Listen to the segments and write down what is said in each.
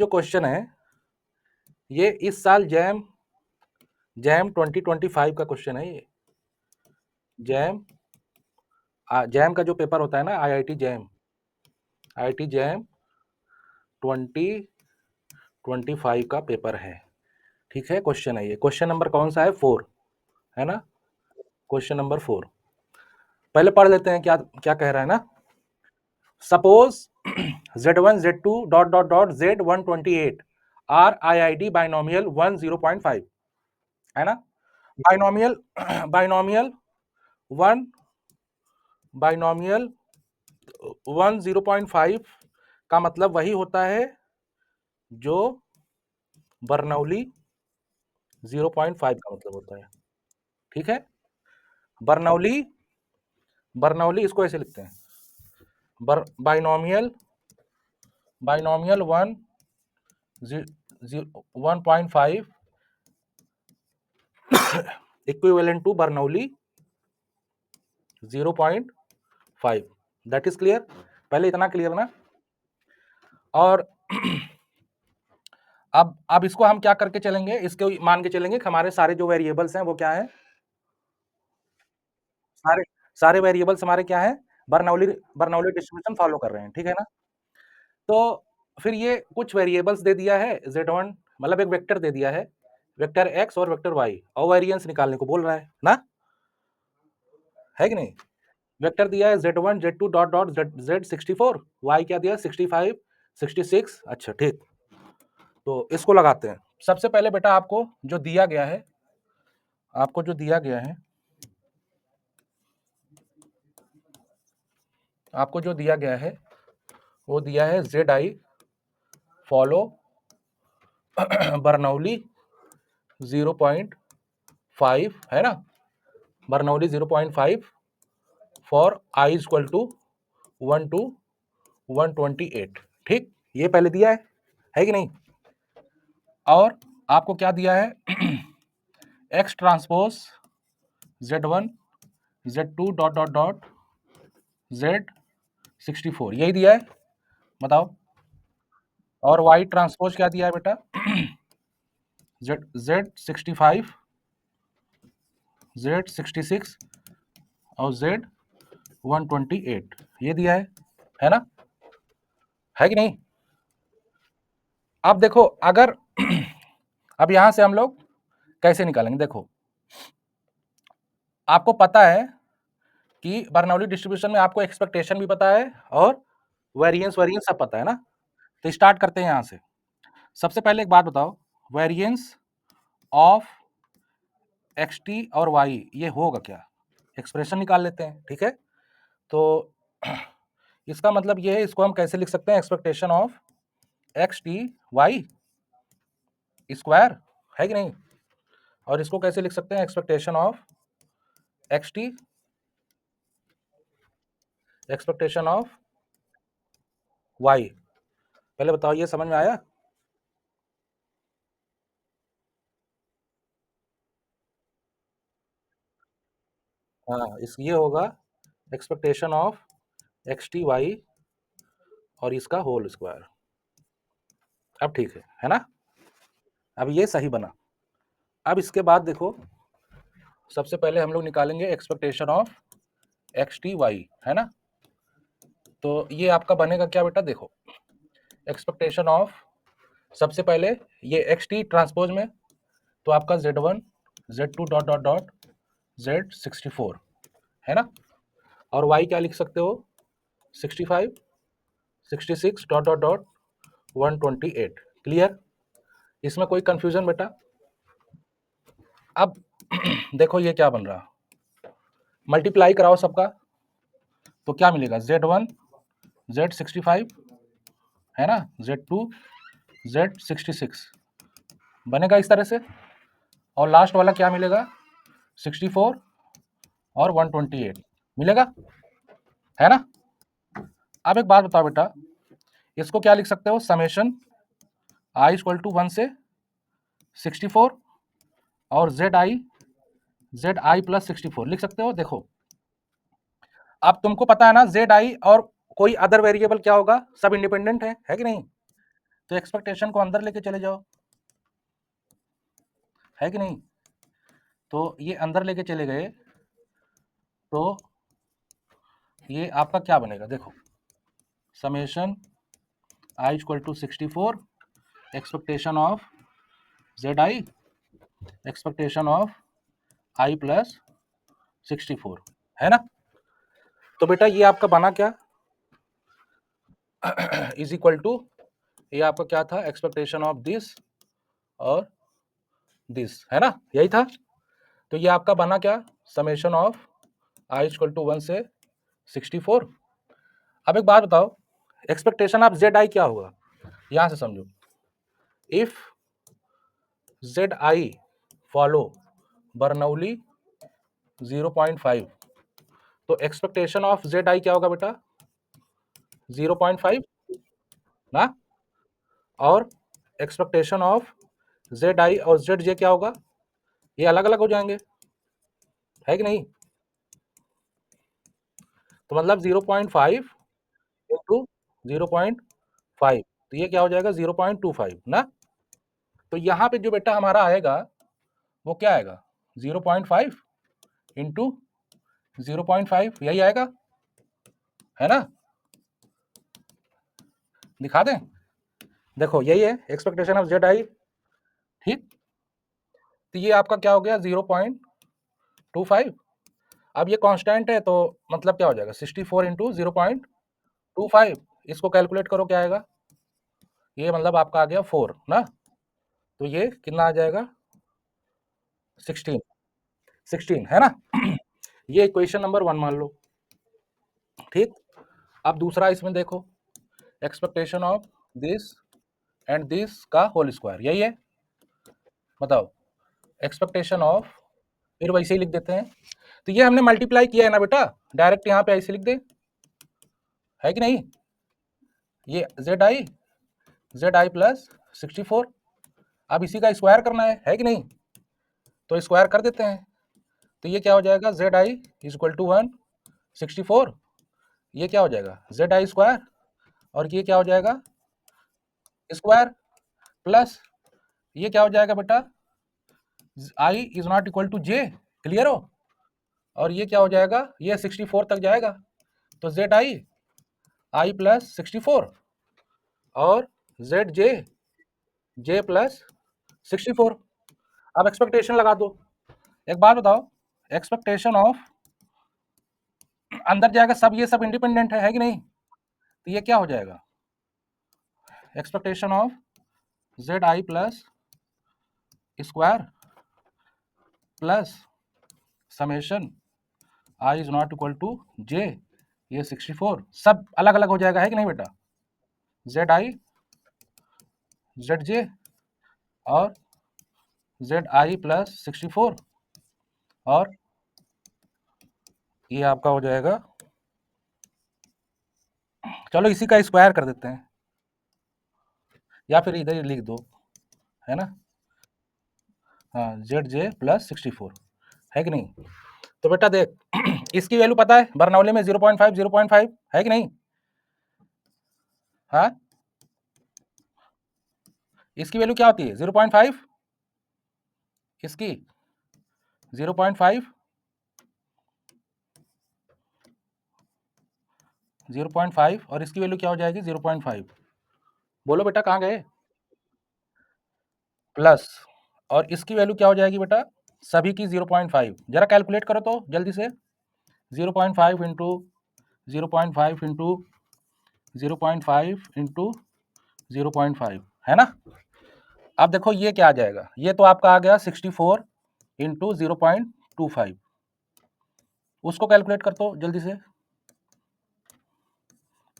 जो क्वेश्चन है ये इस साल जैम 2025 का क्वेश्चन है। ये जैम का जो पेपर होता है ना, आईआईटी जैम 2025 का पेपर है। ठीक है, क्वेश्चन है ये। क्वेश्चन नंबर कौन सा है? 4 है ना। क्वेश्चन नंबर 4 पहले पढ़ लेते हैं क्या क्या कह रहा है ना। Suppose Z1 Z2 dot Z128 are IID binomial 10.5 है ना। बाइनोमियल बाइनोमियल 1 बाइनोमियल 0.5 का मतलब वही होता है जो बर्नौली 0.5 का मतलब होता है। ठीक है, बर्नौली इसको ऐसे लिखते हैं, binomial 1.5 equivalent to Bernoulli 0.5। That is clear. पहले इतना क्लियर ना। और अब इसको हम क्या करके चलेंगे, इसको मान के चलेंगे कि हमारे सारे जो वेरिएबल्स हैं वो क्या है, सारे वेरिएबल्स हमारे क्या है, बर्नौली डिस्ट्रीब्यूशन फॉलो कर रहे हैं। ठीक है ना। तो फिर ये कुछ वेरिएबल्स दे दिया है Z1, मतलब एक वेक्टर दे दिया है, वेक्टर x और वेक्टर y, और वेरिएंस निकालने को बोल रहा है ना, है कि नहीं। वेक्टर दिया है Z1 Z2 dot Z64, y क्या दिया है 65 66। अच्छा ठीक, तो इसको लगाते हैं। सबसे पहले बेटा आपको जो दिया गया है, वो दिया है ZI फॉलो बर्नौली 0.5 है ना, Bernoulli 0.5 for i equal to 1 to 128। ठीक, ये पहले दिया है कि नहीं। और आपको क्या दिया है x transpose Z1 Z2 dot Z64, यही दिया है, बताओ। और y ट्रांसपोज क्या दिया है बेटा Z65 Z66 और Z128, ये दिया है ना, है कि नहीं। अब देखो, अगर अब यहां से हम लोग कैसे निकालेंगे, देखो आपको पता है कि बर्नौली डिस्ट्रीब्यूशन में आपको एक्सपेक्टेशन भी पता है और वेरिएंस सब पता है ना। तो स्टार्ट करते हैं यहां से। सबसे पहले एक बात बताओ, वेरिएंस ऑफ xt और y ये होगा क्या, एक्सप्रेशन निकाल लेते हैं। ठीक है, तो इसका मतलब ये है, इसको हम कैसे लिख सकते हैं, expectation of xt y square, है कि नहीं। और इसको कैसे लिख सकते हैं, expectation of xt expectation of y। पहले बताओ ये समझ में आया। हाँ, ये होगा एक्सपेक्टेशन ऑफ xt y और इसका होल स्क्वायर। अब ठीक है ना, अब ये सही बना। अब इसके बाद देखो, सबसे पहले हम लोग निकालेंगे एक्सपेक्टेशन ऑफ xt y, है ना। तो ये आपका बनेगा क्या बेटा, देखो एक्सपेक्टेशन ऑफ, सबसे पहले ये xt ट्रांसपोज में, तो आपका Z1 Z2 डॉट Z64 है ना। और y क्या लिख सकते हो, 65 66 डॉट 128। क्लियर, इसमें कोई कंफ्यूजन बेटा। अब देखो ये क्या बन रहा, मल्टीप्लाई कराओ सबका, तो क्या मिलेगा, Z1 Z65 है ना, Z2 Z66 बनेगा इस तरह से, और लास्ट वाला क्या मिलेगा, 64 और 128 मिलेगा, है ना। अब एक बात बताओ बेटा, इसको क्या लिख सकते हो, समेशन i इक्वल टू 1 से 64 और zi प्लस 64 लिख सकते हो। देखो अब तुमको पता है ना, zi और कोई अदर वेरिएबल क्या होगा, सब इंडिपेंडेंट है कि नहीं। तो एक्सपेक्टेशन को अंदर लेके चले जाओ, है कि नहीं? तो ये अंदर लेके चले गए तो ये आपका क्या बनेगा, देखो, summation I equal to 64 expectation of Z I, expectation of I plus 64, है ना? तो बेटा ये आपका बना क्या, इज इक्वल टू, ये आपका क्या था, एक्सपेक्टेशन ऑफ दिस और दिस, है ना, यही था। तो ये आपका बना क्या, summation of I equal to 1 से 64। अब एक बात बताओ, एक्सपेक्टेशन ऑफ जेड आई क्या होगा, यहां से समझो, if Z I follow Bernoulli 0.5, तो एक्सपेक्टेशन ऑफ जेड आई क्या होगा बेटा, 0.5 ना, और एक्सपेक्टेशन ऑफ जेड आई और जेड जे क्या होगा, ये अलग अलग हो जाएंगे, है कि नहीं? तो मतलब 0.5 इंटू 0.5, तो ये क्या हो जाएगा 0.25 ना। तो यहाँ पे जो बेटा हमारा आएगा वो क्या आएगा, 0.5 इंटू 0.5, यही आएगा, है ना? दिखा दें, देखो यही है एक्सपेक्टेशन ऑफ जेड आई, ठीक। तो ये आपका क्या हो गया 0.25। अब ये कांस्टेंट है तो मतलब क्या हो जाएगा 64 इंटू 0.25, इसको कैलकुलेट करो क्या आएगा, ये मतलब आपका आ गया 4 ना, तो ये कितना आ जाएगा 16, 16 है ना। ये इक्वेशन नंबर 1 मान लो, ठीक। अब दूसरा इसमें देखो, expectation of this and this का होल स्क्वायर, यही है, बताओ, एक्सपेक्टेशन ऑफ, फिर वैसे ही लिख देते हैं। तो ये हमने मल्टीप्लाई किया है ना बेटा, डायरेक्ट यहाँ पे ऐसे लिख दे, है कि नहीं, ये जेड आई प्लस 64, अब इसी का स्क्वायर करना है कि नहीं, तो स्क्वायर कर देते हैं। तो ये क्या हो जाएगा, Z I is equal to 164, ये क्या हो जाएगा जेड आई स्क्वायर, और ये क्या हो जाएगा स्क्वायर, प्लस ये क्या हो जाएगा बेटा, I is not equal to J, clear हो, और ये क्या हो जाएगा, ये 64 तक जाएगा, तो जेड आई आई प्लस 64 और जेड जे जे प्लस 64। अब एक्सपेक्टेशन लगा दो, एक बात बताओ, एक्सपेक्टेशन ऑफ अंदर जाएगा सब, ये सब इंडिपेंडेंट है कि नहीं, तो ये क्या हो जाएगा, expectation of Z I plus square plus summation I is not equal to J, ये 64 सब अलग अलग हो जाएगा, है कि नहीं बेटा, जेड आई जेड जे और जेड आई प्लस 64, और ये आपका हो जाएगा, चलो इसी का स्क्वायर कर देते हैं, या फिर इधर ही लिख दो, है ना, हाँ जेड जे प्लस 64, है कि नहीं। तो बेटा देख, इसकी वैल्यू पता है बर्नौली में 0.5 0.5, है कि नहीं, हाँ, इसकी वैल्यू क्या होती है 0.5, इसकी 0.5, 0.5, और इसकी वैल्यू क्या हो जाएगी 0.5, बोलो बेटा कहाँ गए, प्लस, और इसकी वैल्यू क्या हो जाएगी बेटा, सभी की 0.5, जरा कैलकुलेट करो तो जल्दी से, 0.5 इंटू 0.5 इंटू 0.5 इंटू 0.5, है ना। अब देखो ये क्या आ जाएगा, ये तो आपका आ गया 64 इंटू 0.25, उसको कैलकुलेट कर दो जल्दी से,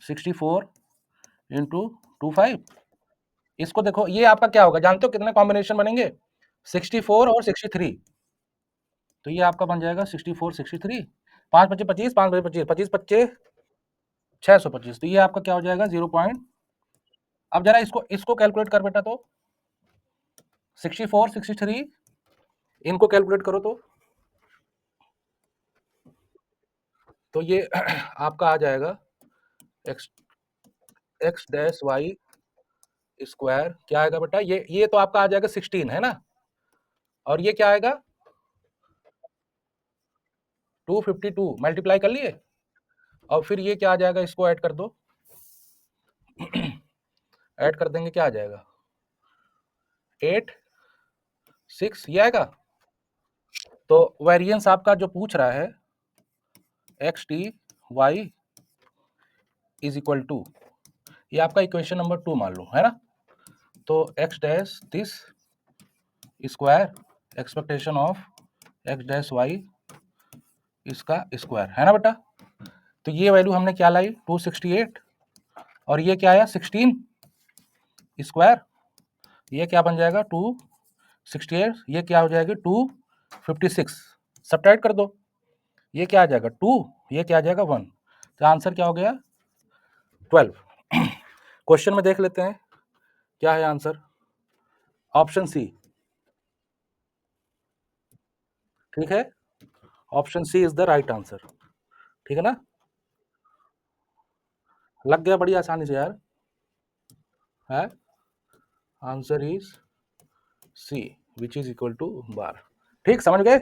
64 इंटू 25, इसको देखो ये आपका क्या होगा, जानते हो कितने कॉम्बिनेशन बनेंगे, 64 और 63, तो ये आपका बन जाएगा 64 63, 5 पच्चीस 25, 5 पच्चीस 25, 25 625, तो ये आपका क्या हो जाएगा 0 पॉइंट। अब जरा इसको कैलकुलेट कर बेटा, तो 64 63 इनको कैलकुलेट करो तो ये आपका आ जाएगा X X dash Y square क्या आएगा बेटा, ये तो आपका आ जाएगा 16 है ना, और ये क्या आएगा 252 मल्टीप्लाई कर लिए, और फिर ये क्या आ जाएगा, इसको ऐड कर दो, ऐड कर देंगे क्या आ जाएगा 8 6 ये आएगा। तो वेरिएंस आपका जो पूछ रहा है X T Y is equal to, ये आपका इक्वेशन नंबर 2 मान लो है ना, तो X dash this square expectation of X dash Y इसका स्क्वायर है ना बेटा। तो ये वैल्यू हमने क्या लाई 268, और ये क्या आया 16 स्क्वायर, ये क्या बन जाएगा 268, ये क्या हो जाएगी 256, सब्ट्रैक्ट कर दो, ये क्या आ जाएगा 2, ये क्या आ जाएगा 1, तो आंसर क्या हो गया 12। क्वेश्चन में देख लेते हैं क्या है आंसर, ऑप्शन सी, ठीक है, option C is the right answer, ठीक है ना, लग गया बड़ी आसानी से यार, है answer is C which is equal to bar, ठीक समझ गए।